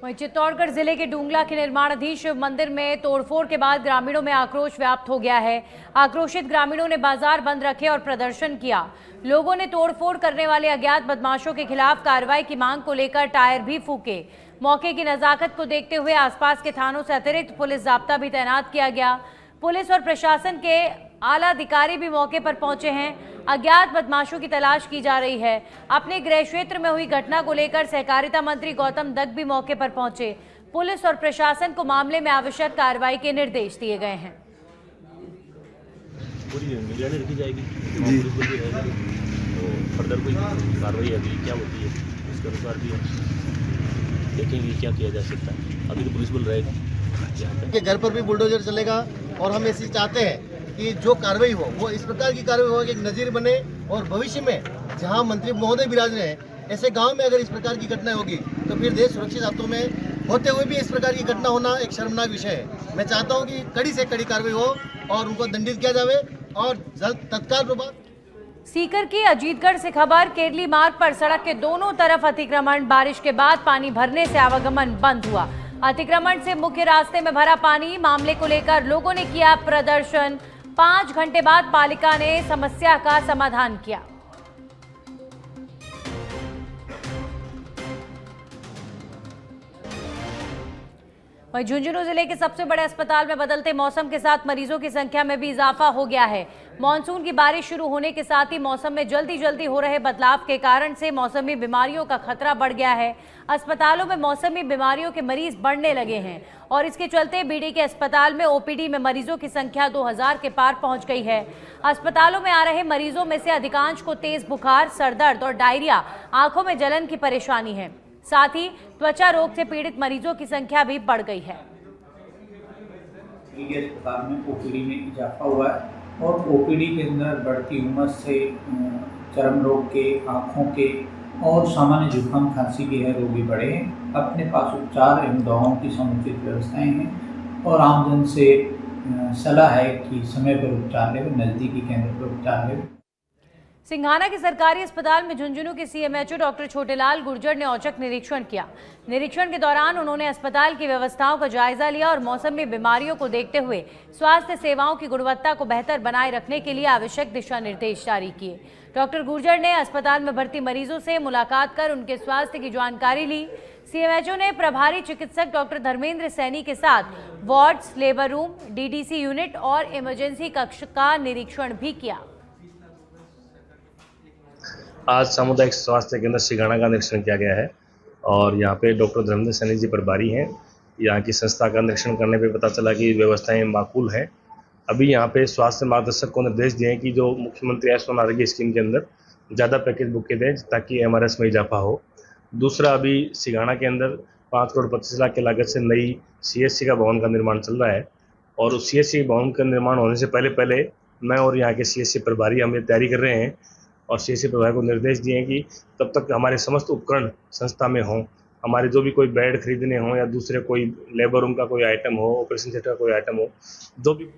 वहीं चित्तौड़गढ़ जिले के डूंगला के निर्माणाधीन शिव मंदिर में तोड़फोड़ के बाद ग्रामीणों में आक्रोश व्याप्त हो गया है। आक्रोशित ग्रामीणों ने बाजार बंद रखे और प्रदर्शन किया। लोगों ने तोड़फोड़ करने वाले अज्ञात बदमाशों के खिलाफ कार्रवाई की मांग को लेकर टायर भी फूके। मौके की नजाकत को देखते हुए आसपास के थानों से अतिरिक्त पुलिस जाब्ता भी तैनात किया गया। पुलिस और प्रशासन के आला अधिकारी भी मौके पर पहुंचे हैं। अज्ञात बदमाशों की तलाश की जा रही है। अपने गृह क्षेत्र में हुई घटना को लेकर सहकारिता मंत्री गौतम दत्त भी मौके पर पहुंचे। पुलिस और प्रशासन को मामले में आवश्यक कार्रवाई के निर्देश दिए गए हैं। पूरी निगरानी रखी जाएगी जी। तो फर्दर कोई कार्रवाई अगली क्या होती है उसके अनुसार भी देखेंगे क्या किया जा सकता है। अभी तो पुलिस बल रहेगा के घर पर भी बुलडोजर चलेगा और हम ऐसी चाहते हैं कि जो कार्रवाई हो वो इस प्रकार की कार्रवाई हो कि एक नज़ीर बने और भविष्य में जहां मंत्री महोदय विराज रहे हैं ऐसे गांव में अगर इस प्रकार की घटना होगी तो फिर देश सुरक्षित हाथों में होते हुए भी इस प्रकार की घटना होना एक शर्मनाक विषय है। मैं चाहता हूं कि कड़ी से कड़ी कार्रवाई हो और उनको दंडित किया जाए और जल्द तत्काल प्रभाव। सीकर की अजीतगढ़ से खबर। केरली मार्ग पर सड़क के दोनों तरफ अतिक्रमण। बारिश के बाद पानी भरने से आवागमन बंद हुआ। अतिक्रमण से मुख्य रास्ते में भरा पानी। मामले को लेकर लोगों ने किया प्रदर्शन। 5 घंटे बाद पालिका ने समस्या का समाधान किया। वहीं झुंझुनू जिले के सबसे बड़े अस्पताल में बदलते मौसम के साथ मरीजों की संख्या में भी इजाफा हो गया है। मानसून की बारिश शुरू होने के साथ ही मौसम में जल्दी हो रहे बदलाव के कारण से मौसमी बीमारियों का खतरा बढ़ गया है। अस्पतालों में मौसमी बीमारियों के मरीज बढ़ने लगे हैं और इसके चलते बीडी के अस्पताल में ओपीडी में मरीजों की संख्या 2000 के पार पहुंच गई है। अस्पतालों में आ रहे मरीजों में से अधिकांश को तेज बुखार, सरदर्द और डायरिया, आंखों में जलन की परेशानी है। साथ ही त्वचा रोग से पीड़ित मरीजों की संख्या भी बढ़ गई है। अस्पताल में ओपीडी में इजाफा हुआ है और ओपीडी के अंदर बढ़ती उमस से चर्म रोग के, आँखों के और सामान्य जुकाम खांसी के रोगी बढ़े हैं। अपने पास उपचार एवं दवाओं की समुचित व्यवस्थाएं हैं और आमजन से सलाह है कि समय पर उपचार लें, नज़दीकी केंद्र पर उपचार लें। सिंघाना के सरकारी अस्पताल में झुंझुनू के सीएमएचओ डॉक्टर छोटेलाल गुर्जर ने औचक निरीक्षण किया। निरीक्षण के दौरान उन्होंने अस्पताल की व्यवस्थाओं का जायजा लिया और मौसमी बीमारियों को देखते हुए स्वास्थ्य सेवाओं की गुणवत्ता को बेहतर बनाए रखने के लिए आवश्यक दिशा निर्देश जारी किए। डॉक्टर गुर्जर ने अस्पताल में भर्ती मरीजों से मुलाकात कर उनके स्वास्थ्य की जानकारी ली। सीएमएचओ ने प्रभारी चिकित्सक डॉक्टर धर्मेंद्र सैनी के साथ wards, labour room, DDC unit और इमरजेंसी कक्ष का निरीक्षण भी किया। आज सामुदायिक स्वास्थ्य केंद्र सिंघाना का निरीक्षण किया गया है और यहाँ पे डॉक्टर धर्मेंद्र सैनी जी प्रभारी हैं। यहाँ की संस्था का निरीक्षण करने पे पता चला कि व्यवस्थाएं माकूल हैं। अभी यहाँ पे स्वास्थ्य मार्गदर्शक को निर्देश दिए हैं कि जो मुख्यमंत्री आयुष्मान आरोग्य स्कीम के अंदर ज़्यादा पैकेज बुक के दें ताकि एमआरएस में इजाफा हो। दूसरा, अभी सिंघाना के अंदर 5 करोड़ 25 लाख की लागत से नई सीएससी का भवन का निर्माण चल रहा है और उस सीएससी भवन का निर्माण होने से पहले मैं और यहाँ के सीएससी प्रभारी हम ये तैयारी कर रहे हैं और सीएससी प्रभारी को निर्देश दिए हैं कि तब तक हमारे समस्त उपकरण संस्था में हों। हमारे जो भी कोई बेड खरीदने हों या दूसरे कोई लेबर रूम का कोई आइटम हो, ऑपरेशन थिएटर का कोई आइटम हो, जो भी।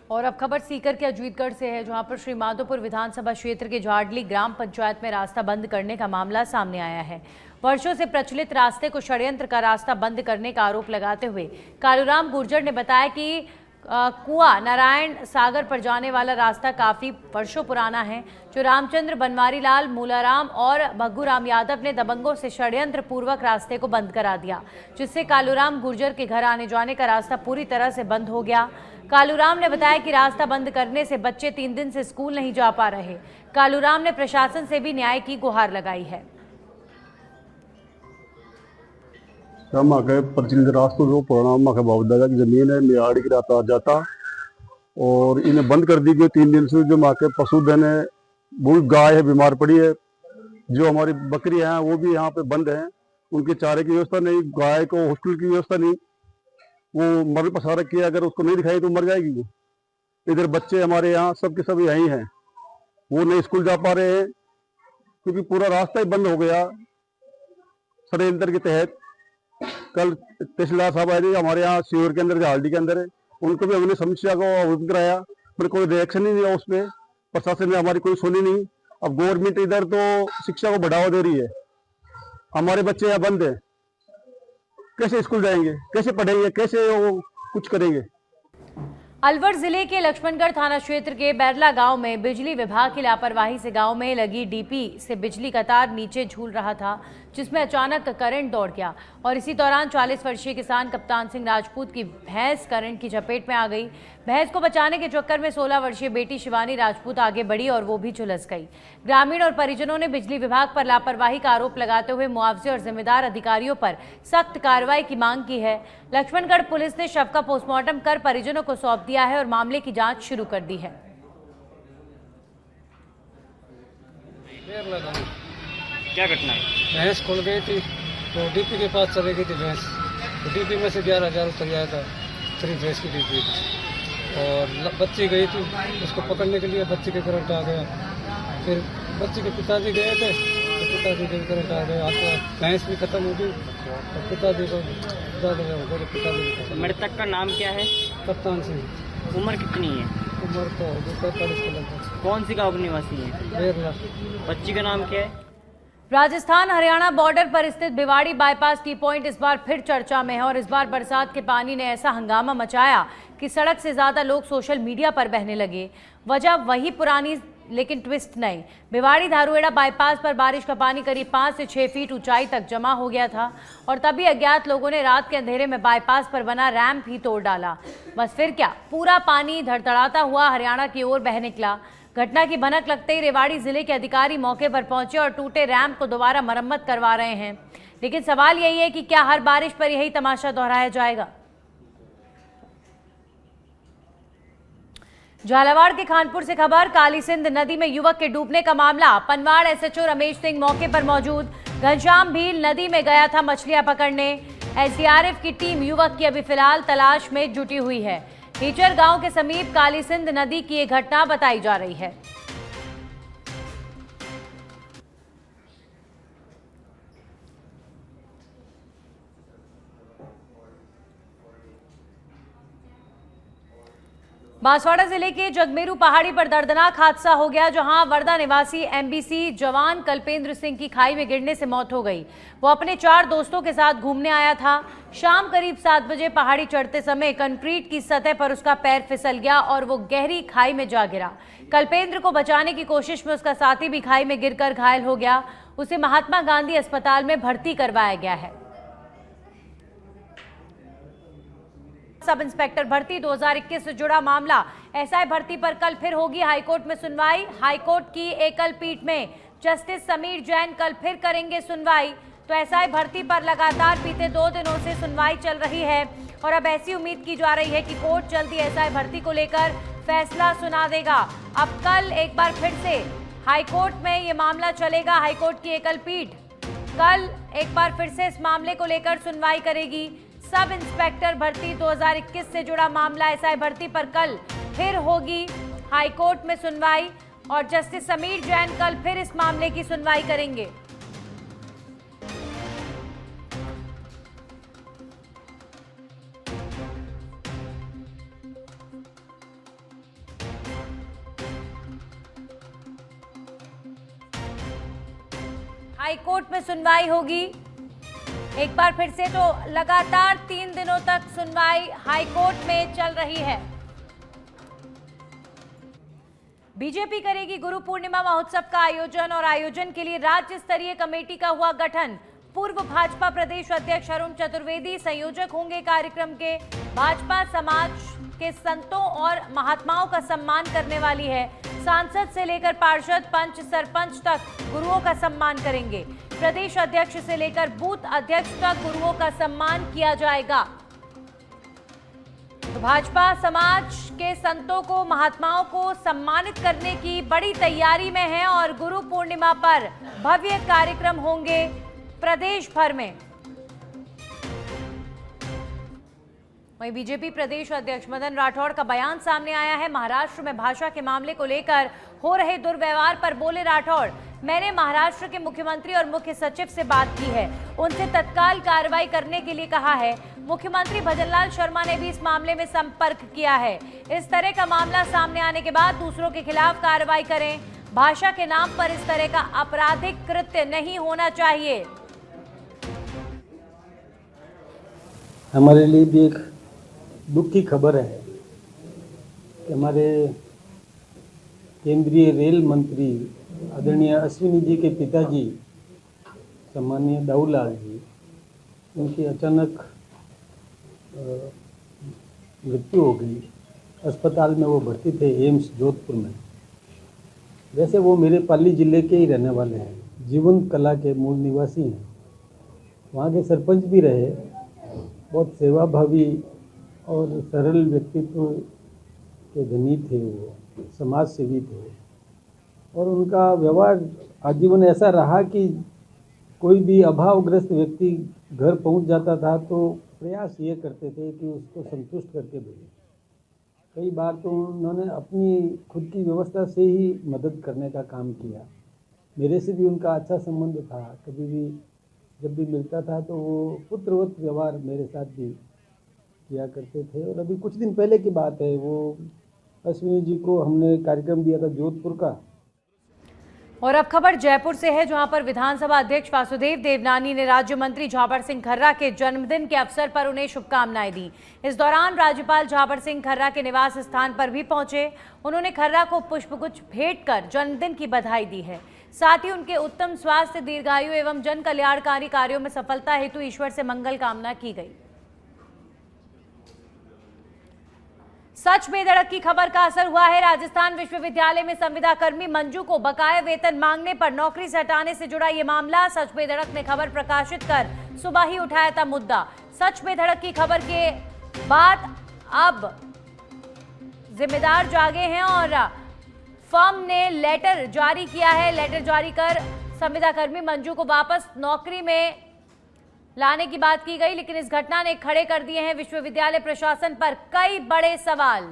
और अब खबर सीकर के अजीतगढ़ से है, जहां पर श्री माधोपुर विधानसभा क्षेत्र के झाडली ग्राम पंचायत में रास्ता बंद करने का मामला सामने आया है। वर्षों से प्रचलित रास्ते को षड्यंत्र का रास्ता बंद करने का आरोप लगाते हुए कालूराम गुर्जर ने बताया कि कुआं नारायण सागर पर जाने वाला रास्ता काफी वर्षों पुराना है, जो रामचंद्र, बनवारी लाल, मूलाराम और भग्गूराम यादव ने दबंगों से षड्यंत्र पूर्वक रास्ते को बंद करा दिया, जिससे कालूराम गुर्जर के घर आने जाने का रास्ता पूरी तरह से बंद हो गया। कालूराम ने बताया कि रास्ता बंद करने से बच्चे 3 दिन से स्कूल नहीं जा पा रहे। कालूराम ने प्रशासन से भी न्याय की गुहार लगाई है। प्रचलित रास्तों जो पुराना बाबू दादा की जमीन है, मियाड़ी की रास्ता जाता और इन्हें बंद कर दी गई 3 दिन से। जो के पशुधन है, बहुत गाय है बीमार पड़ी है, जो हमारी बकरी हैं वो भी यहाँ पे बंद हैं, उनके चारे की व्यवस्था नहीं, गाय को हॉस्टल की व्यवस्था नहीं, वो मर पसारा किया, अगर उसको नहीं दिखाई तो मर जाएगी वो। इधर बच्चे हमारे यहाँ सबके सब यहीं हैं, वो नहीं स्कूल जा पा रहे हैं क्योंकि पूरा रास्ता ही बंद हो गया षड्यंत्र के तहत। कल तहसीलदार साहब आए थे हमारे यहाँ शिविर के अंदर, झालडी के अंदर है, उनको भी हमने समस्या को अवगत कराया, पर कोई रिएक्शन ही नहीं है उस पर। प्रशासन ने हमारी कोई सुनी नहीं। अब गवर्नमेंट इधर तो शिक्षा को बढ़ावा दे रही है, हमारे बच्चे यहाँ बंद है, कैसे स्कूल जाएंगे, कैसे पढ़ेंगे, कैसे वो कुछ करेंगे। अलवर जिले के लक्ष्मणगढ़ थाना क्षेत्र के बैरला गांव में बिजली विभाग की लापरवाही से गांव में लगी डीपी से बिजली का तार नीचे झूल रहा था, जिसमें अचानक करंट दौड़ गया और इसी दौरान 40 वर्षीय किसान कप्तान सिंह राजपूत की भैंस करंट की चपेट में आ गई। भैंस को बचाने के चक्कर में 16 वर्षीय बेटी शिवानी राजपूत आगे बढ़ी और वो भी झुलस गई। ग्रामीण और परिजनों ने बिजली विभाग पर लापरवाही का आरोप लगाते हुए मुआवजे और जिम्मेदार अधिकारियों पर सख्त कार्रवाई की मांग की है। लक्ष्मणगढ़ पुलिस ने शव का पोस्टमार्टम कर परिजनों को सौंप दिया है और मामले की जांच शुरू कर दी है। क्या घटना है? भैंस खुल गई थी तो डीपी के पास चले गई थी भैंस, तो डीपी में से 11,000 उतर गया था, 3 भैंस की डीपी और बच्ची गई थी, उसको पकड़ने के लिए बच्ची के करंट आ गया। फिर बच्ची के पिताजी गए थे तो पिताजी के करंट आ गया, आपका भैंस भी खत्म हो गई और पिताजी को पिताजी। मृतक का नाम क्या है? कप्तान सिंह। उम्र कितनी है? उम्र तो 45 के लगभग। कौन सी गाँव निवासी है? बेरला। बच्ची का नाम क्या है? राजस्थान हरियाणा बॉर्डर पर स्थित भिवाड़ी बाईपास टी पॉइंट इस बार फिर चर्चा में है और इस बार बरसात के पानी ने ऐसा हंगामा मचाया कि सड़क से ज्यादा लोग सोशल मीडिया पर बहने लगे। वजह वही पुरानी लेकिन ट्विस्ट नहीं। भिवाड़ी धारूहेड़ा बाईपास पर बारिश का पानी करीब 5 से 6 फीट ऊंचाई तक जमा हो गया था और तभी अज्ञात लोगों ने रात के अंधेरे में बाईपास पर बना रैंप ही तोड़ डाला। बस फिर क्या, पूरा पानी धड़धड़ाता हुआ हरियाणा की ओर बह निकला। घटना की भनक लगते ही रेवाड़ी जिले के अधिकारी मौके पर पहुंचे और टूटे रैंप को दोबारा मरम्मत करवा रहे हैं। लेकिन सवाल यही है कि क्या हर बारिश पर यही तमाशा दोहराया जाएगा? झालावाड़ के खानपुर से खबर, काली सिंध नदी में युवक के डूबने का मामला। पनवाड़ एसएचओ रमेश सिंह मौके पर मौजूद। घनश्याम भील नदी में गया था मछलियां पकड़ने। एसडीआरएफ की टीम युवक की अभी फिलहाल तलाश में जुटी हुई है। हीचर गांव के समीप काली सिंध नदी की ये घटना बताई जा रही है। बांसवाड़ा जिले के जगमेरू पहाड़ी पर दर्दनाक हादसा हो गया, जहां वर्धा निवासी एमबीसी जवान कल्पेंद्र सिंह की खाई में गिरने से मौत हो गई। वो अपने 4 दोस्तों के साथ घूमने आया था। शाम करीब 7 बजे पहाड़ी चढ़ते समय कंक्रीट की सतह पर उसका पैर फिसल गया और वो गहरी खाई में जा गिरा। कल्पेंद्र को बचाने की कोशिश में उसका साथी भी खाई में गिरकर घायल हो गया। उसे महात्मा गांधी अस्पताल में भर्ती करवाया गया है। सब इंस्पेक्टर भर्ती 2021 से जुड़ा मामला। एसआई भर्ती पर कल फिर होगी हाईकोर्ट में सुनवाई। हाईकोर्ट की एकल पीठ में जस्टिस समीर जैन कल फिर करेंगे सुनवाई। तो एसआई भर्ती पर लगातार बीते 2 दिनों से सुनवाई चल रही है और अब ऐसी उम्मीद की जा रही है कि कोर्ट जल्दी एसआई भर्ती को लेकर फैसला सुना देगा। अब कल एक बार फिर से हाईकोर्ट में ये मामला चलेगा। हाईकोर्ट की एकल पीठ कल एक बार फिर से इस मामले को लेकर सुनवाई करेगी। सब इंस्पेक्टर भर्ती 2021 से जुड़ा मामला, एसआई भर्ती पर कल फिर होगी हाईकोर्ट में सुनवाई और जस्टिस समीर जैन कल फिर इस मामले की सुनवाई करेंगे। हाईकोर्ट में सुनवाई होगी एक बार फिर से। तो लगातार 3 दिनों तक सुनवाई हाईकोर्ट में चल रही है। बीजेपी करेगी गुरु पूर्णिमा महोत्सव का आयोजन और आयोजन के लिए राज्य स्तरीय कमेटी का हुआ गठन। पूर्व भाजपा प्रदेश अध्यक्ष अरुण चतुर्वेदी संयोजक होंगे कार्यक्रम के। भाजपा समाज के संतों और महात्माओं का सम्मान करने वाली है। सांसद से लेकर पार्षद, पंच, सरपंच तक गुरुओं का सम्मान करेंगे। प्रदेश अध्यक्ष से लेकर बूथ अध्यक्ष तक गुरुओं का सम्मान किया जाएगा। तो भाजपा समाज के संतों को, महात्माओं को सम्मानित करने की बड़ी तैयारी में है और गुरु पूर्णिमा पर भव्य कार्यक्रम होंगे प्रदेश भर में। वहीं बीजेपी प्रदेश अध्यक्ष मदन राठौड़ का बयान सामने आया है। महाराष्ट्र में भाषा के मामले को लेकर हो रहे दुर्व्यवहार पर बोले राठौड़, मैंने महाराष्ट्र के मुख्यमंत्री और मुख्य सचिव से बात की है, उनसे तत्काल कार्रवाई करने के लिए कहा है। मुख्यमंत्री भजनलाल शर्मा ने भी इस मामले में संपर्क किया है। इस तरह का मामला सामने आने के बाद दूसरों के खिलाफ कार्रवाई करें। भाषा के नाम पर इस तरह का आपराधिक कृत्य नहीं होना चाहिए। हमारे लिए भी एक दुख की खबर है कि हमारे केंद्रीय रेल मंत्री आदरणीय अश्विनी जी के पिताजी सम्मानीय दाऊलाल जी, उनकी अचानक मृत्यु हो गई। अस्पताल में वो भर्ती थे एम्स जोधपुर में। वैसे वो मेरे पाली ज़िले के ही रहने वाले हैं, जीवन कला के मूल निवासी हैं, वहाँ के सरपंच भी रहे। बहुत सेवाभावी और सरल व्यक्तित्व के धनी थे, वो समाज सेवी थे और उनका व्यवहार आजीवन ऐसा रहा कि कोई भी अभावग्रस्त व्यक्ति घर पहुंच जाता था तो प्रयास ये करते थे कि उसको संतुष्ट करके भेजें। कई बार तो उन्होंने अपनी खुद की व्यवस्था से ही मदद करने का काम किया। मेरे से भी उनका अच्छा संबंध था, कभी भी जब भी मिलता था तो वो पुत्रवत व्यवहार मेरे साथ भी किया करते थे। और अभी कुछ दिन पहले की बात है, वो अश्विनी जी को हमने कार्यक्रम दिया था जोधपुर का। और अब खबर जयपुर से है, जहां पर विधानसभा अध्यक्ष वासुदेव देवनानी ने राज्य मंत्री झाबर सिंह खर्रा के जन्मदिन के अवसर पर उन्हें शुभकामनाएं दी। इस दौरान राज्यपाल झाबर सिंह खर्रा के निवास स्थान पर भी पहुंचे। उन्होंने खर्रा को पुष्पगुच्छ भेंट कर जन्मदिन की बधाई दी है। साथ ही उनके उत्तम स्वास्थ्य, दीर्घायु एवं जन कल्याणकारी कार्यों में सफलता हेतु ईश्वर से मंगल कामना की गई। सच बेधड़क की खबर का असर हुआ है। राजस्थान विश्वविद्यालय में संविदा कर्मी मंजू को बकाया वेतन मांगने पर नौकरी से हटाने से जुड़ा ये मामला। सच बेधड़क ने खबर प्रकाशित कर सुबह ही उठाया था मुद्दा। सच बेधड़क की खबर के बाद अब जिम्मेदार जागे हैं और फर्म ने लेटर जारी किया है। लेटर जारी कर संविदा कर्मी मंजू को वापस नौकरी में लाने की बात की गई, लेकिन इस घटना ने खड़े कर दिए हैं विश्वविद्यालय प्रशासन पर कई बड़े सवाल।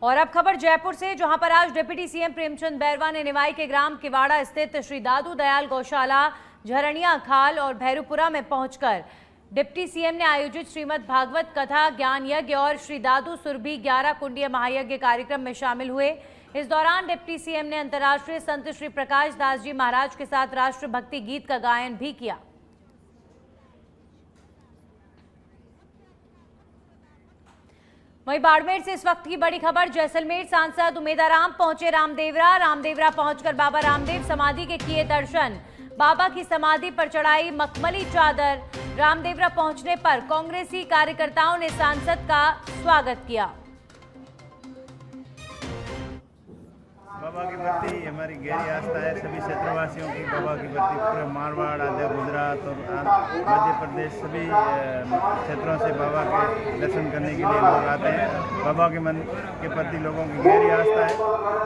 और अब खबर जयपुर से, जहां पर आज डिप्टी सीएम प्रेमचंद बैरवा ने निवाई के ग्राम किवाड़ा स्थित श्री दादू दयाल गौशाला, झरनिया खाल और भैरूपुरा में पहुंचकर डिप्टी सीएम ने आयोजित श्रीमद् भागवत कथा, ज्ञान यज्ञ और श्री दादू सुरभि 11 कुंडीय महायज्ञ कार्यक्रम में शामिल हुए। इस दौरान डिप्टी सीएम ने अंतर्राष्ट्रीय संत श्री प्रकाश दास जी महाराज के साथ राष्ट्रभक्ति गीत का गायन भी किया। वहीं बाड़मेर से इस वक्त की बड़ी खबर, जैसलमेर सांसद उमेदाराम पहुंचे रामदेवरा पहुंचकर बाबा रामदेव समाधि के किए दर्शन। बाबा की समाधि पर चढ़ाई मखमली चादर। रामदेवरा पहुंचने पर कांग्रेसी कार्यकर्ताओं ने सांसद का स्वागत किया। बाबा के प्रति हमारी गहरी आस्था है। सभी क्षेत्रवासियों की बाबा के प्रति, पूरे मारवाड़, आधे गुजरात और मध्य प्रदेश, सभी क्षेत्रों से बाबा के दर्शन करने के लिए लोग आते हैं। बाबा के मन के प्रति लोगों की गहरी आस्था है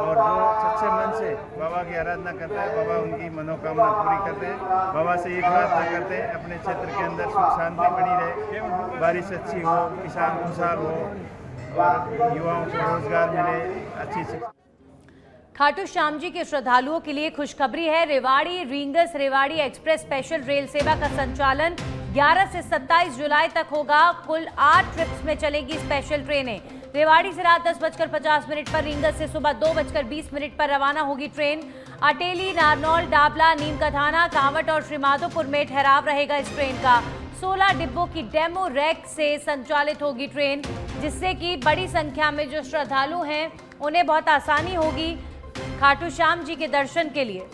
और जो सच्चे मन से बाबा की आराधना करते हैं, बाबा उनकी मनोकामना पूरी करते हैं। बाबा से एक प्रार्थना करते हैं, अपने क्षेत्र के अंदर सुख शांति बनी रहे, बारिश अच्छी हो, किसान खुशहाल हो और युवाओं को रोजगार मिले, अच्छी शिक्षा। खाटू श्याम जी के श्रद्धालुओं के लिए खुशखबरी है। Rewari Ringas Rewari express special rail सेवा का संचालन 11 से 27 जुलाई तक होगा। कुल 8 ट्रिप्स में चलेगी स्पेशल ट्रेनें। रेवाड़ी से रात 10:50 पर, रींगस से सुबह 2:20 पर रवाना होगी ट्रेन। अटेली, नारनौल, डाबला, नीम का थाना, कांवट और श्रीमाधोपुर में ठहराव रहेगा इस ट्रेन का। 16 डिब्बों की डेमो रैक से संचालित होगी ट्रेन, जिससे कि बड़ी संख्या में जो श्रद्धालु हैं उन्हें बहुत आसानी होगी खाटू श्याम जी के दर्शन के लिए।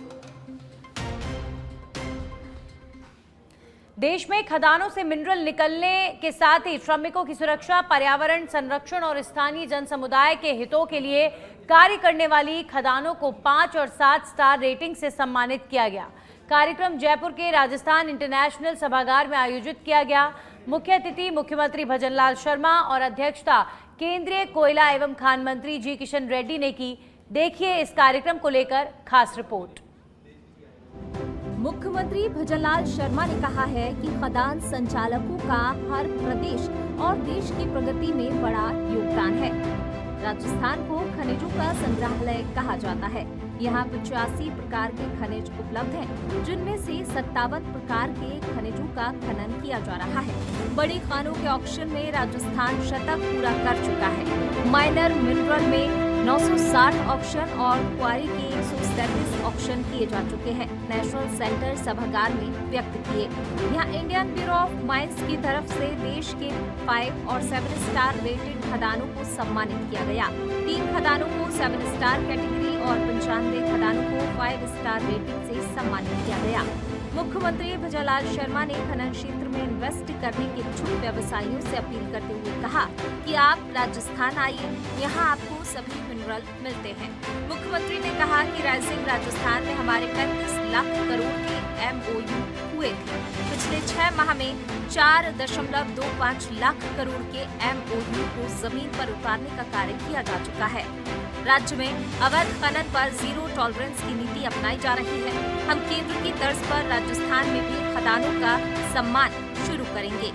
देश में खदानों से मिनरल निकलने के साथ ही श्रमिकों की सुरक्षा, पर्यावरण संरक्षण और स्थानीय जन समुदाय के हितों के लिए कार्य करने वाली खदानों को 5 और 7 स्टार रेटिंग से सम्मानित किया गया। कार्यक्रम जयपुर के राजस्थान इंटरनेशनल सभागार में आयोजित किया गया। मुख्य अतिथि मुख्यमंत्री भजनलाल शर्मा और अध्यक्षता केंद्रीय कोयला एवं खान मंत्री जी किशन रेड्डी ने की। देखिए इस कार्यक्रम को लेकर खास रिपोर्ट। मुख्यमंत्री भजनलाल शर्मा ने कहा है कि खदान संचालकों का हर प्रदेश और देश की प्रगति में बड़ा योगदान है। राजस्थान को खनिजों का संग्रहालय कहा जाता है। यहाँ 85 प्रकार के खनिज उपलब्ध हैं, जिनमें से 57 प्रकार के खनिजों का खनन किया जा रहा है। बड़ी खानों के ऑक्शन में राजस्थान शतक पूरा कर चुका है। माइनर मिनरल में 960 ऑक्शन और क्वारी के 137 ऑक्शन किए जा चुके हैं। नेशनल सेंटर सभागार में व्यक्त किए। यहाँ इंडियन ब्यूरो ऑफ माइंस की तरफ से देश के 5 और 7 स्टार रेटेड खदानों को सम्मानित किया गया। 3 खदानों को 7 स्टार कैटेगरी और 95 खदानों को 5 स्टार रेटिंग से सम्मानित किया गया। मुख्यमंत्री भजनलाल शर्मा ने खनन क्षेत्र में इन्वेस्ट करने के इच्छुक व्यवसायियों से अपील करते हुए कहा कि आप राजस्थान आइए, यहाँ आपको सभी मिनरल मिलते हैं। मुख्यमंत्री ने कहा कि राइजिंग राजस्थान में हमारे 35 लाख करोड़ के MOU हुए थे। पिछले 6 माह में 4.25 लाख करोड़ के MOU को जमीन पर उतारने का कार्य किया जा चुका है। राज्य में अवैध खनन पर जीरो टॉलरेंस की नीति अपनाई जा रही है। हम केंद्र की तर्ज पर राजस्थान में भी खदानों का सम्मान शुरू करेंगे।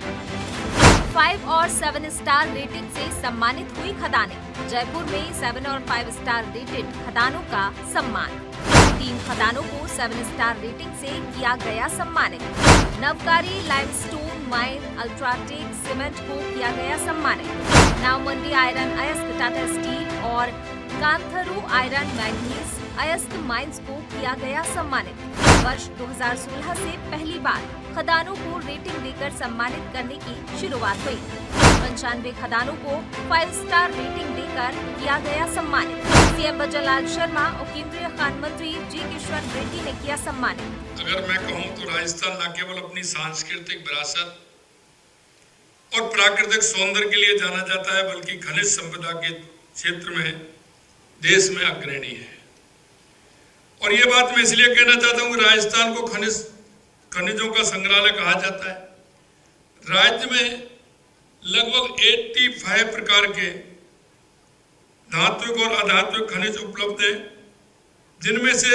5 और 7 स्टार रेटिंग से सम्मानित हुई खदानें। जयपुर में 7 और 5 स्टार रेटेड खदानों का सम्मान। 3 खदानों को 7 स्टार रेटिंग से किया गया सम्मानित। नवकारी लाइमस्टोन माइन अल्ट्राटेक सीमेंट को किया गया सम्मानित। नावमंडी आयरन अयस्क टाटा स्टील और कांथरू आयरन मैग्नीज अयस्क माइंस को किया गया सम्मानित। वर्ष 2016 से पहली बार खदानों को रेटिंग देकर सम्मानित करने की शुरुआत हुई। 95 खदानों को 5 स्टार रेटिंग देकर किया गया सम्मानित। सीएम भजनलाल शर्मा और केंद्रीय खान मंत्री जी किशन रेड्डी ने किया सम्मानित। अगर मैं कहूं तो राजस्थान न केवल अपनी सांस्कृतिक विरासत और प्राकृतिक सौंदर्य के लिए जाना जाता है, बल्कि खनिज संपदा के क्षेत्र में देश में अग्रणी है। और ये बात मैं इसलिए कहना चाहता हूं कि राजस्थान को खनिजों का संग्रहालय कहा जाता है। राज्य में लगभग 85 प्रकार के धात्विक और अधात्विक खनिज उपलब्ध हैं, जिनमें से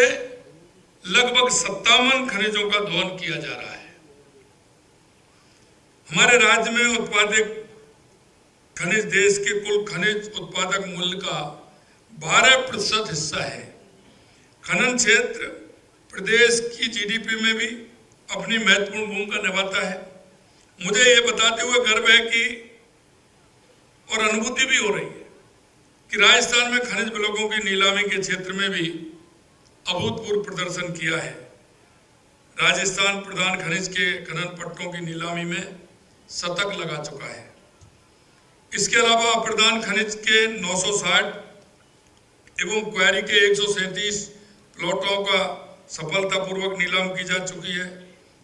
लगभग 57 खनिजों का दोहन किया जा रहा है। हमारे राज्य में उत्पादित खनिज देश के कुल खनिज उत्पादक मूल्य का 12% हिस्सा है। खनन क्षेत्र प्रदेश की GDP में भी अपनी महत्वपूर्ण भूमिका निभाता है। मुझे ये बताते हुए गर्व है कि और अनुभूति भी हो रही है कि राजस्थान में खनिज ब्लॉकों की नीलामी के क्षेत्र में भी अभूतपूर्व प्रदर्शन किया है। राजस्थान प्रधान खनिज के खनन पट्टों की नीलामी में शतक लगा चुका है। इसके अलावा अप्रधान खनिज के 960 एवं क्वारी के 137 प्लॉटों का सफलतापूर्वक नीलाम की जा चुकी है।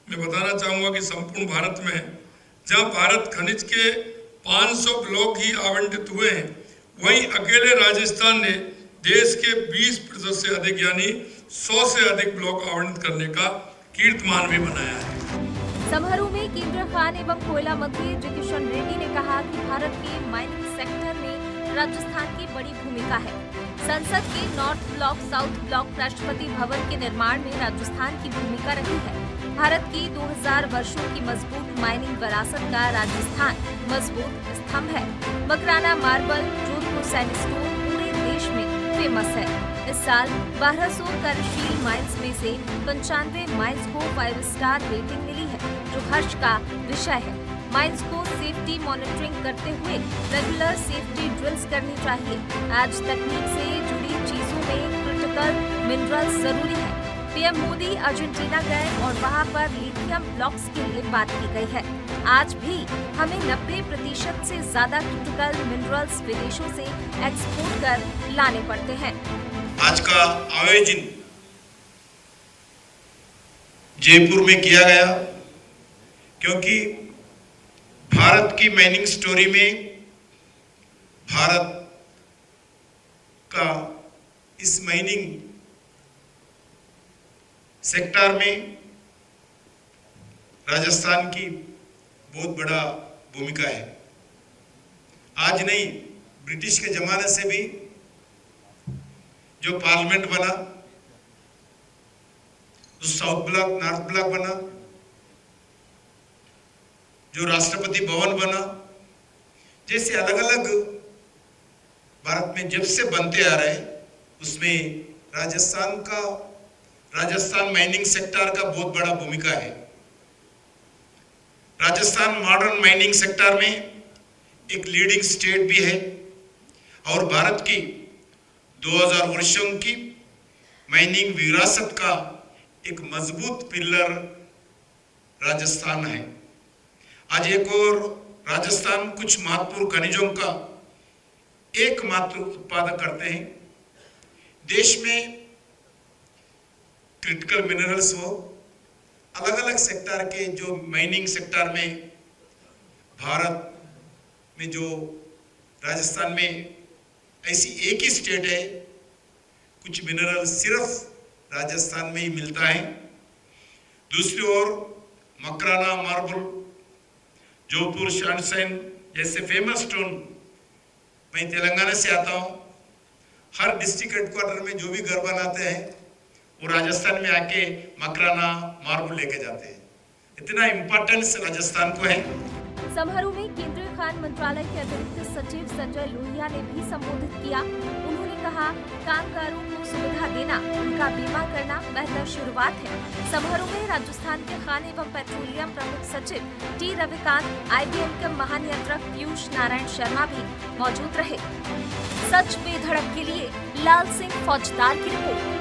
मैं बताना चाहूंगा कि संपूर्ण भारत में जहां भारत खनिज के 500 ब्लॉक ही आवंटित हुए हैं, वहीं अकेले राजस्थान ने देश के 20% से अधिक यानी 100 से अधिक ब्लॉक आवंटित करने का कीर्तिमान भी बनाया है। समारोह में केंद्रीय खान एवं कोयला मंत्री जी किशन रेड्डी ने कहा कि भारत के माइनिंग सेक्टर में राजस्थान की बड़ी भूमिका है। संसद के north block south block Rashtrapati Bhavan के निर्माण में राजस्थान की भूमिका रही है। भारत की 2000 वर्षों की मजबूत माइनिंग विरासत का राजस्थान मजबूत स्तंभ है। मकराना मार्बल, जोधपुर सैंडस्टोन पूरे देश में फेमस है। इस साल 1200 कार्यशील माइंस में से 95 माइंस को 5 स्टार रेटिंग मिली है, जो हर्ष का विषय है। माइंस को सेफ्टी मॉनिटरिंग करते हुए रेगुलर सेफ्टी ड्रिल्स करनी चाहिए। आज तकनीक से जुड़ी चीजों में क्रिटिकल मिनरल्स जरूरी है। पीएम मोदी अर्जेंटीना गए और वहां पर लिथियम ब्लॉक्स के लिए बात की गई है। आज भी हमें 90% से ज्यादा क्रिटिकल मिनरल्स विदेशों से एक्सपोर्ट कर लाने पड़ते हैं। आज का आयोजन जयपुर में किया गया क्योंकि भारत की माइनिंग स्टोरी में भारत का इस माइनिंग सेक्टर में राजस्थान की बहुत बड़ा भूमिका है। आज नहीं, ब्रिटिश के जमाने से भी जो पार्लियामेंट बना, जो साउथ ब्लॉक नॉर्थ ब्लॉक बना, जो राष्ट्रपति भवन बना, जैसे अलग अलग भारत में जब से बनते आ रहे, उसमें राजस्थान माइनिंग सेक्टर का बहुत बड़ा भूमिका है। राजस्थान मॉडर्न माइनिंग सेक्टर में एक लीडिंग स्टेट भी है और भारत की 2000 वर्षों की माइनिंग विरासत का एक मजबूत पिलर राजस्थान है। आज एक और राजस्थान कुछ महत्वपूर्ण खनिजों का एकमात्र उत्पादक करते हैं। देश में क्रिटिकल मिनरल्स हो, अलग अलग सेक्टर के जो माइनिंग सेक्टर में भारत में जो राजस्थान में ऐसी एक ही स्टेट है, कुछ मिनरल सिर्फ राजस्थान में ही मिलता है। दूसरी ओर मकराना मार्बल, जोधपुर सैंडस्टोन जैसे फेमस स्टोन, मैं तेलंगाना से आता हूँ। हर डिस्ट्रिक्ट हेडक्वार्टर में जो भी घर बनाते हैं वो राजस्थान में आके मकराना मार्बल लेके जाते हैं। इतना इम्पोर्टेंस राजस्थान को है। समारोह में केंद्रीय खान मंत्रालय के अतिरिक्त सचिव संजय लोहिया ने भी संबोधित किया। उन्होंने कहा, कामगारों को सुविधा देना, उनका बीमा करना बेहतर शुरुआत है। समारोह में राजस्थान के खान एवं पेट्रोलियम प्रमुख सचिव टी रविकांत, IBM के महानियंत्रक पीयूष नारायण शर्मा भी मौजूद रहे। सच पे धड़क के लिए लाल सिंह फौजदार की रिपोर्ट।